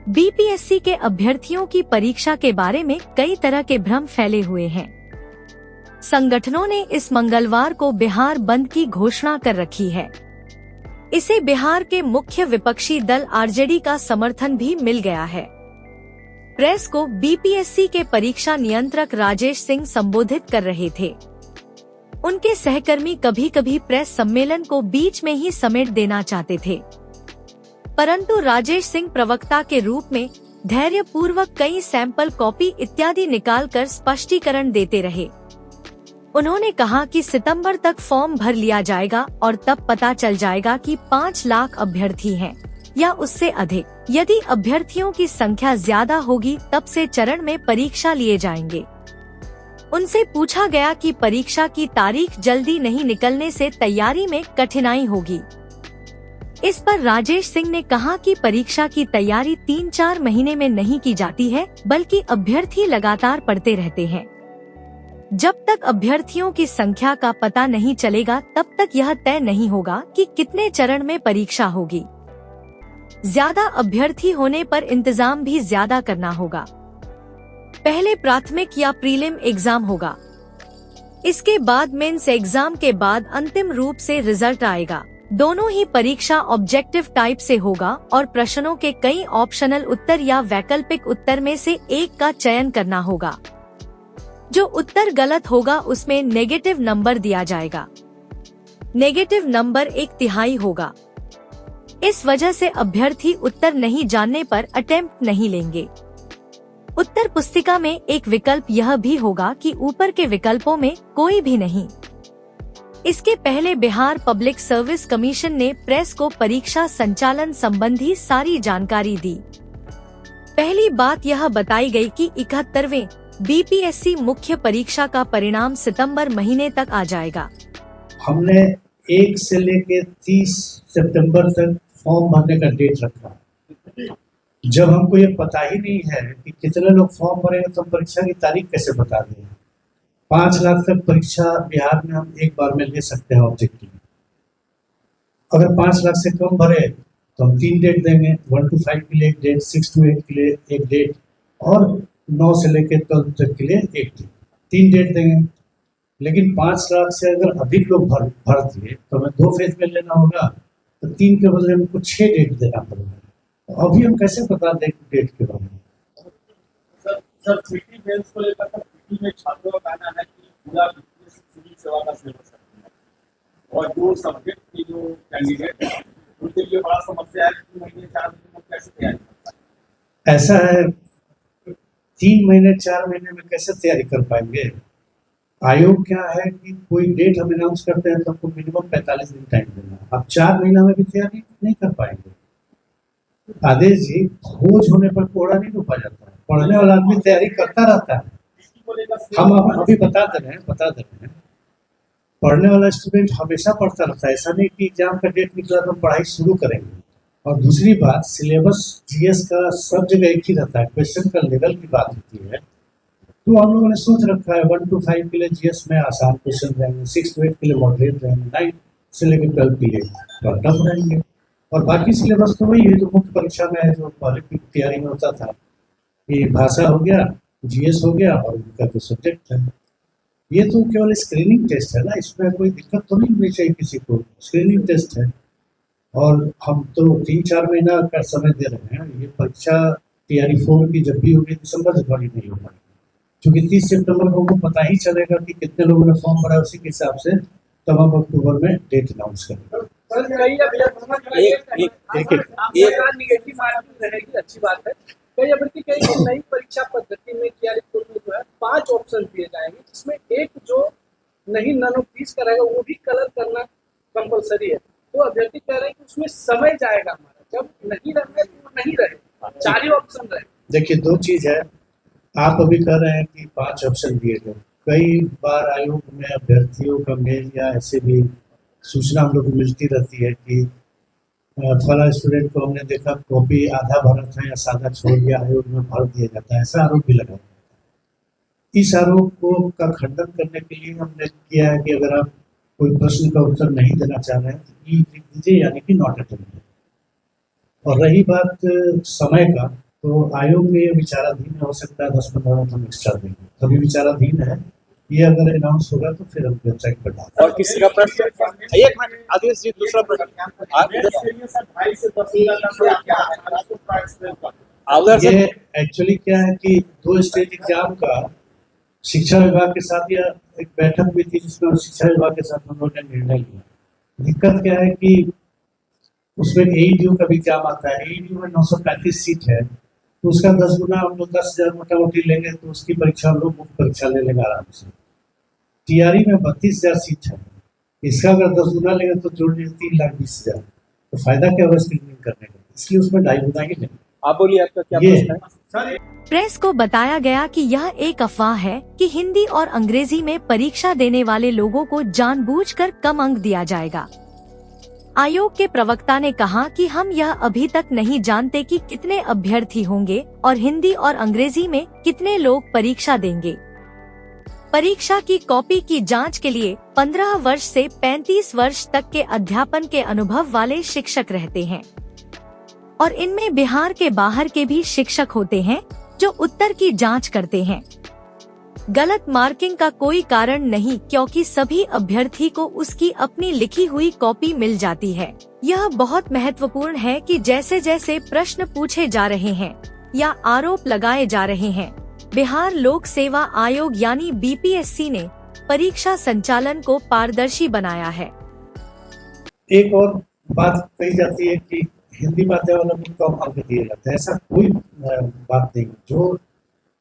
BPSC के अभ्यर्थियों की परीक्षा के बारे में कई तरह के भ्रम फैले हुए हैं। संगठनों ने इस मंगलवार को बिहार बंद की घोषणा कर रखी है। इसे बिहार के मुख्य विपक्षी दल आरजेडी का समर्थन भी मिल गया है। प्रेस को बीपीएससी के परीक्षा नियंत्रक राजेश सिंह संबोधित कर रहे थे। उनके सहकर्मी कभी कभी प्रेस सम्मेलन को बीच में ही समेट देना चाहते थे, परंतु राजेश सिंह प्रवक्ता के रूप में धैर्यपूर्वक कई सैंपल कॉपी इत्यादि निकालकर स्पष्टीकरण देते रहे। उन्होंने कहा कि सितंबर तक फॉर्म भर लिया जाएगा और तब पता चल जाएगा कि 5 लाख अभ्यर्थी हैं या उससे अधिक। यदि अभ्यर्थियों की संख्या ज्यादा होगी तब से चरण में परीक्षा लिए जाएंगे। उनसे पूछा गया कि परीक्षा की तारीख जल्दी नहीं निकलने से तैयारी में कठिनाई होगी। इस पर राजेश सिंह ने कहा कि परीक्षा की तैयारी 3-4 महीने में नहीं की जाती है, बल्कि अभ्यर्थी लगातार पढ़ते रहते हैं। जब तक अभ्यर्थियों की संख्या का पता नहीं चलेगा तब तक यह तय नहीं होगा कि कितने चरण में परीक्षा होगी। ज्यादा अभ्यर्थी होने पर इंतजाम भी ज्यादा करना होगा। पहले प्राथमिक या प्रीलिम एग्जाम होगा, इसके बाद मेंस एग्जाम के बाद अंतिम रूप से रिजल्ट आएगा। दोनों ही परीक्षा ऑब्जेक्टिव टाइप से होगा और प्रश्नों के कई ऑप्शनल उत्तर या वैकल्पिक उत्तर में से एक का चयन करना होगा। जो उत्तर गलत होगा उसमें नेगेटिव नंबर दिया जाएगा। नेगेटिव नंबर 1/3 होगा। इस वजह से अभ्यर्थी उत्तर नहीं जानने पर अटेम्प्ट नहीं लेंगे। उत्तर पुस्तिका में एक विकल्प यह भी होगा कि ऊपर के विकल्पों में कोई भी नहीं। इसके पहले बिहार पब्लिक सर्विस कमीशन ने प्रेस को परीक्षा संचालन संबंधी सारी जानकारी दी। पहली बात यह बताई गई कि 71वें बीपीएससी मुख्य परीक्षा का परिणाम सितंबर महीने तक आ जाएगा। हमने 1 से लेकर 30 सितंबर तक फॉर्म भरने का डेट रखा। जब हमको ये पता ही नहीं है कि कितने लोग फॉर्म भरेंगे तो हम परीक्षा की तारीख कैसे बता दें। 5 लाख तक परीक्षा बिहार में हम एक बार में ले सकते हैं ऑब्जेक्टिव। अगर 5 लाख से कम भरे तो हम 3 डेट देंगे, 1 to 5 के लिए एक डेट, 6 to 8 के लिए एक डेट और 9 से लेकर 12 तक के लिए एक डेट, 3 डेट देंगे। लेकिन 5 लाख से अगर अधिक लोग भर दिए तो हमें 2 फेज में लेना होगा, तो 3 के बदले हमको 6 डेट देना पड़ेगा। तो अभी हम कैसे बता दें डेट के बारे में? सर पीटी मेंस को लेकर पीटी में छात्रों का कहना है कि पूरा सिविल सेवा का सिलेबस है और जो सब्जेक्ट की जो कैंडिडेट है उनके लिए बड़ा समस्या है कि 3 महीने 4 महीने में कैसे तैयारी करता है। ऐसा है, 3 महीने 4 महीने में कैसे तैयारी कर पाएंगे? आयोग क्या है कि कोई डेट हम अनाउंस करते हैं तो हमको मिनिमम 45 दिन टाइम देना। अब 4 महीना में भी तैयारी नहीं कर पाएंगे। आदेश जी, बोझ होने पर कोड़ा नहीं रोपा जाता है। पढ़ने वाला आदमी तैयारी करता रहता है। हम अभी बता दे रहे हैं पढ़ने वाला स्टूडेंट हमेशा पढ़ता रहता है। ऐसा नहीं कि एग्जाम का डेट निकला तो पढ़ाई शुरू करेंगे। और दूसरी बात, सिलेबस जीएस का सब जगह एक ही रहता है। क्वेश्चन का लेवल की बात होती है तो हम लोगों ने सोच रखा है 1 to 5 के लिए जीएस में आसान क्वेश्चन रहेंगे, 6 to 8 के लिए मॉडरेट रहेंगे, 9 से लेकर 12 के लिए टफ रहेंगे। और बाकी सिलेबस तो वही है जो मुख्य परीक्षा में जो पहले की तैयारी में होता था कि भाषा हो गया, जीएस हो गया और उनका जो सब्जेक्ट है। ये तो केवल स्क्रीनिंग टेस्ट है ना, इसमें कोई दिक्कत तो नहीं होनी चाहिए किसी को। स्क्रीनिंग टेस्ट है और हम तो 3-4 महीना का समय दे रहे हैं। ये परीक्षा तैयारी 4 की जब भी होगी दिसंबर से बड़ी नहीं होगी, क्योंकि 30 सितंबर को हमको पता ही चलेगा कि कितने लोगों ने फॉर्म भरा। उसी के हिसाब से तब हम अक्टूबर में डेट अनाउंस करेंगे। अच्छी बात है। कई अभ्यर्थी कई नई परीक्षा पद्धति में तैयारी जो है 5 ऑप्शन दिए जाएंगे, जिसमें एक जो नहीं नन ऑफ दीस का रहेगा वो भी कलर करना कंपलसरी है। तो अभ्यर्थी कह रहे हैं कि उसमें समय जाएगा हमारा, जब नहीं रहे तो नहीं रहे, 4 ही ऑप्शन रहे। देखिए, 2 चीज है। आप अभी कह रहे हैं कि 5 ऑप्शन दिए गए। कई बार आयोग में अभ्यर्थियों का मेल या ऐसे भी सूचना हम लोग को मिलती रहती है कि फला स्टूडेंट को हमने देखा कॉपी आधा भरा था या सादा छोड़ दिया, आयोग में भर दिया जाता है। ऐसा आरोप भी लगा जाता है। इस आरोप को का खंडन करने के लिए हमने किया है कि अगर आप कोई प्रश्न का उत्तर नहीं देना चाह रहे हैं तो ई लिख दीजिए, यानी कि नॉट अटेम्प्टेड। और रही बात समय का, तो आयोग में ये विचाराधीन है, हो सकता है 10-15 मिनट हम एक्स्ट्रा देंगे, अभी विचाराधीन है। ये अगर अनाउंस होगा तो फिर हम वेबसाइट पर डालेंगे। और किसी का प्रश्न? एक मिनट आदेश जी, दूसरा प्रश्न आप इधर से। सर 2.5 से 10 का क्या है आपको प्राइस का? उधर से। ये एक्चुअली क्या है कि 2 स्टेज एग्जाम का शिक्षा विभाग के साथ या एक बैठक हुई थी जिसमें शिक्षा विभाग के साथ हम लोगों ने निर्णय लिया। दिक्कत क्या है कि उसमें एईडीयू का भी एग्जाम आता है, एईडीयू में 935 सीट है, तो उसका 10 गुना हम लोग 10,000 मोटा मोटी लेंगे तो उसकी परीक्षा हम लोग मुफ्त परीक्षा ले लेंगे आराम से। टीआरई में 32,000 सीट है, इसका अगर 10 गुना लेंगे तो जोड़ लीजिए 3,20,000, तो फायदा क्या होगा स्क्रीनिंग करने का, इसलिए उसमें 2.5 गुना ही लेंगे। आप बोलिए, आपका क्या ये प्रश्न है? प्रेस को बताया गया कि यह एक अफवाह है कि हिंदी और अंग्रेजी में परीक्षा देने वाले लोगों को जानबूझकर कम अंक दिया जाएगा। आयोग के प्रवक्ता ने कहा कि हम यह अभी तक नहीं जानते कि कितने अभ्यर्थी होंगे और हिंदी और अंग्रेजी में कितने लोग परीक्षा देंगे। परीक्षा की कॉपी की जांच के लिए 15 वर्ष से 35 वर्ष तक के अध्यापन के अनुभव वाले शिक्षक रहते हैं और इनमें बिहार के बाहर के भी शिक्षक होते हैं जो उत्तर की जांच करते हैं। गलत मार्किंग का कोई कारण नहीं, क्योंकि सभी अभ्यर्थी को उसकी अपनी लिखी हुई कॉपी मिल जाती है। यह बहुत महत्वपूर्ण है कि जैसे जैसे प्रश्न पूछे जा रहे हैं या आरोप लगाए जा रहे हैं, बिहार लोक सेवा आयोग यानी बीपीएससी ने परीक्षा संचालन को पारदर्शी बनाया है। एक और बात कही जाती है कि हिंदी माध्यम वालों को कम अंक दिए जाते हैं, ऐसा कोई बात नहीं। जो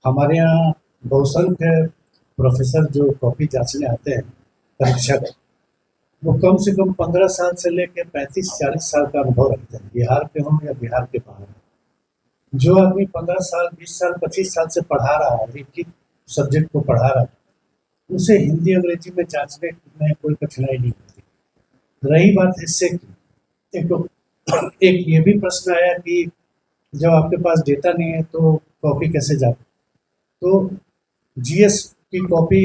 हमारे यहाँ बहुसंख्य प्रोफेसर जो कॉपी जांचने आते हैं परीक्षा का, वो कम से कम 15 साल से लेकर 35-40 साल का अनुभव रखते हैं, बिहार के हों या बिहार के बाहर। जो आदमी 15 साल 20 साल 25 साल से पढ़ा रहा है, एक ही सब्जेक्ट को पढ़ा रहा है, उसे हिंदी अंग्रेजी में जांचने में कोई कठिनाई नहीं होती। रही बात हिस्से की, एक ये भी प्रश्न आया कि जब आपके पास डेटा नहीं है तो कॉपी कैसे जाए। तो जीएस की कॉपी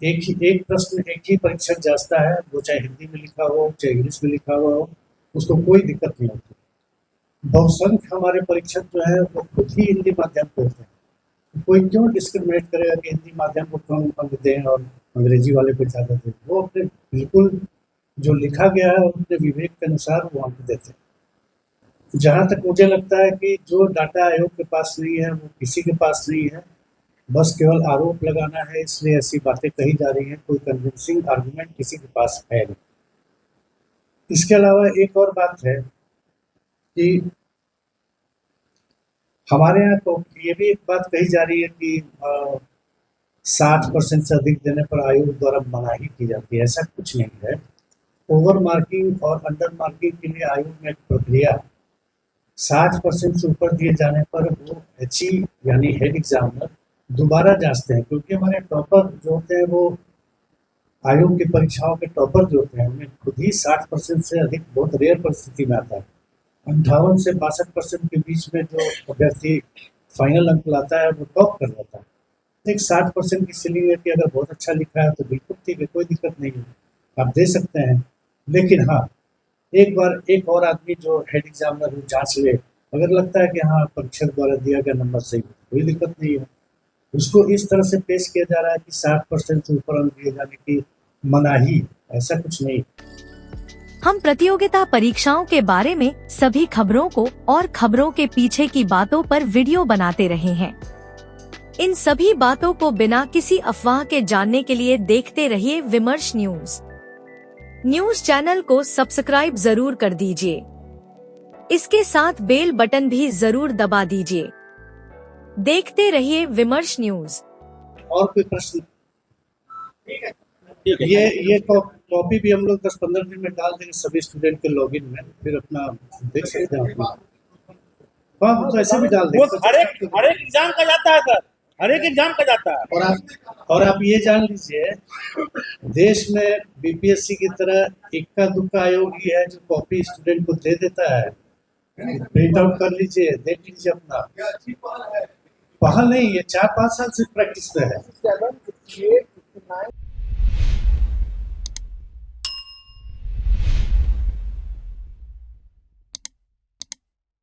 एक प्रश्न एक ही परीक्षक जांचता है, वो चाहे हिंदी में लिखा हो चाहे इंग्लिश में लिखा हुआ हो, उसको कोई दिक्कत नहीं होती। बहुसंख्य हमारे परीक्षक जो है वो खुद ही हिंदी माध्यम पे होते हैं, कोई क्यों डिस्क्रिमिनेट करेगा कि हिंदी माध्यम को कम अंक दें और अंग्रेजी वाले को ज़्यादा दें। वो अपने बिल्कुल जो लिखा गया है अपने विवेक के अनुसार वो अंक देते हैं। जहाँ तक मुझे लगता है कि जो डाटा आयोग के पास नहीं है वो किसी के पास नहीं है, बस केवल आरोप लगाना है, इसलिए ऐसी बातें कही जा रही हैं, कोई कन्विंसिंग आर्गुमेंट किसी के पास है नहीं। इसके अलावा एक और बात है कि हमारे यहाँ तो ये भी एक बात कही जा रही है कि 60% से अधिक देने पर आयोग द्वारा मनाही की जाती है। ऐसा कुछ नहीं है। ओवर मार्किंग और अंडर मार्किंग के लिए आयोग में एक प्रक्रिया, 60% से ऊपर दिए जाने पर वो HE यानी हेड एग्जामिनर दोबारा जांचते हैं, क्योंकि हमारे टॉपर जो होते हैं वो आयोग की परीक्षाओं के टॉपर जो होते हैं उन्हें खुद ही 60% से अधिक बहुत रेयर परिस्थिति में आता है। 58 से 62% के बीच में जो अभ्यर्थी फाइनल अंक लाता है वो टॉप कर जाता है। एक 60% की सीलिंग है कि अगर बहुत अच्छा लिखा है तो बिल्कुल ठीक है, कोई दिक्कत नहीं है, आप दे सकते हैं। लेकिन हाँ, एक बार एक और आदमी जो हेड एग्जामिनर जांच ले, अगर लगता है कि हाँ परीक्षक द्वारा दिया गया नंबर सही, कोई दिक्कत नहीं है। उसको इस तरह से पेश किया जा रहा है कि 60% से ऊपर अंक दिए जाने की मनाही, ऐसा कुछ नहीं। हम प्रतियोगिता परीक्षाओं के बारे में सभी खबरों को और खबरों के पीछे की बातों पर वीडियो बनाते रहे हैं। इन सभी बातों को बिना किसी अफवाह के जानने के लिए देखते रहिए विमर्श न्यूज चैनल को सब्सक्राइब जरूर कर दीजिए। इसके साथ बेल बटन भी जरूर दबा दीजिए। देखते रहिए विमर्श न्यूज। और कोई प्रश्न? ठीक है। ये कॉपी भी हम लोग 10-15 दिन में डाल देंगे सभी स्टूडेंट के लॉगिन में, फिर अपना देख सकते हैं। हाँ, तो ऐसे भी डाल देंगे। हर एक एग्जाम का जाता है सर, हर एक एग्जाम का जाता है। और आप ये जान लीजिए, देश में बीपीएससी की तरह इक्का दुक्का आयोग ही है जो कॉपी स्टूडेंट को दे देता है। प्रिंट आउट कर लीजिए, देख लीजिए अपना। पहल नहीं, ये 4-5 साल से प्रैक्टिस पे है। 7, 8, 9